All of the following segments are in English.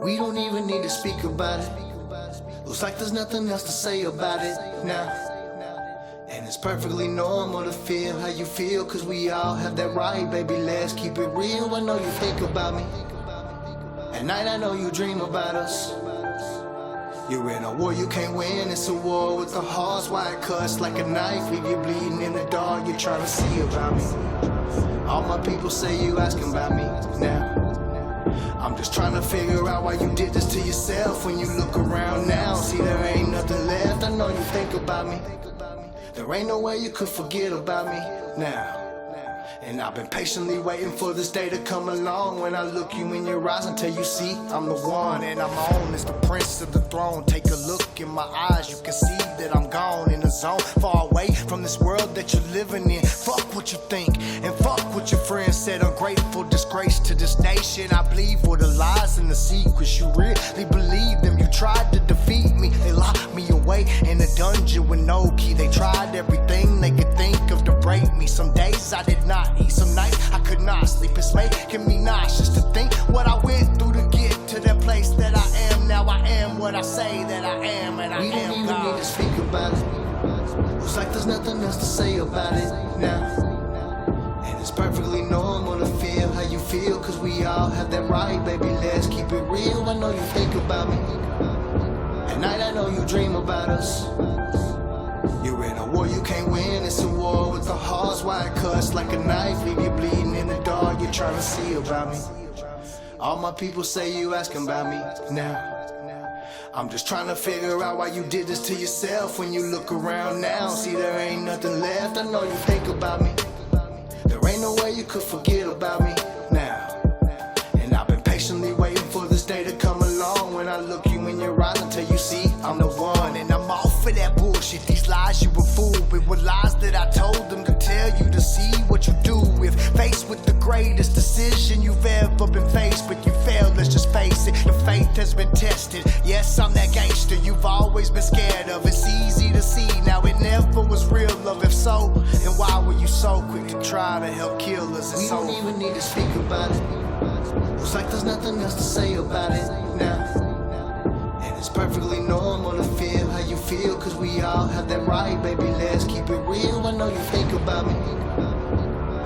We don't even need to speak about it. Looks like there's nothing else to say about it now. And it's perfectly normal to feel how you feel, cause we all have that right, baby, let's keep it real. I know you think about me. At night I know you dream about us. You're in a war you can't win, it's a war with the hearts. Why it cuts like a knife, leave you bleeding in the dark. You're trying to see about me. All my people say you asking about me now. I'm just trying to figure out why you did this to yourself. When you look around now, see there ain't nothing left. I know you think about me. There ain't no way you could forget about me now. And I've been patiently waiting for this day to come along, when I look you in your eyes until you see I'm the one. And I'm on as the prince of the throne. Take a look in my eyes, you can see that I'm gone in the zone, far away from this world that you're living in. Fuck what you think, and fuck what your friends said. Ungrateful disgrace to this nation. I believe for the lies and the secrets. You really believe them. You tried to defeat me. They locked me away in a dungeon with no key. They tried everything they could think of to break me. Some days I did not eat, some nights I could not sleep. It's making me nauseous to think what I went through to get to that place that I am. Now I am what I say that I am, and I am God. We don't even need to speak about it. Looks like there's nothing else to say about it now. And it's perfectly normal to feel how you feel, cause we all have that right, baby, let's keep it real. I know you think about me. At night I know you dream about us. You're in a war you can't win, it's a war with the hearts. Why it cuts like a knife, leave you bleeding in the dark. You're trying to see about me. All my people say you asking about me now. I'm just trying to figure out why you did this to yourself. When you look around now, see there ain't nothing left. I know you think about me. There ain't no way you could forget about me now. And I've been patiently waiting for this day to come along, when I look you in your eyes until you see I'm the one. And I'm off for that bullshit. These lies you were fooled with were lies that I told them to tell you to see what you do with. Faced with the greatest decision you've ever been faced with, you failed, let's just face it. Your faith has been tested. Yes, I'm that gangster you've always been scared of. It's easy to see now it never was real love. If so, then why were you so quick to try to help kill us? We don't even need to speak about it. Looks like there's nothing else to say about it now. And it's perfectly normal to feel how you feel, cause we all have that right, baby, let's keep it real. I know you think about me.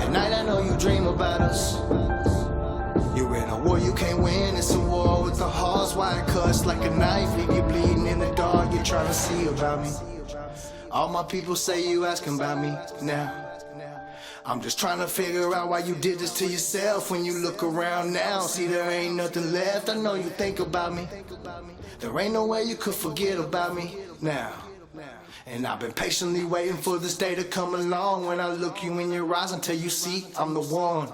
At night I know you dream about us. You're in a war you can't win, it's a war with the hearts. Why it cuts like a knife, leave you bleeding in the dark. You're trying to see about me. All my people say you asking about me now. I'm just trying to figure out why you did this to yourself. When you look around now, see there ain't nothing left. I know you think about me. There ain't no way you could forget about me now. And I've been patiently waiting for this day to come along, when I look you in your eyes until you see I'm the one.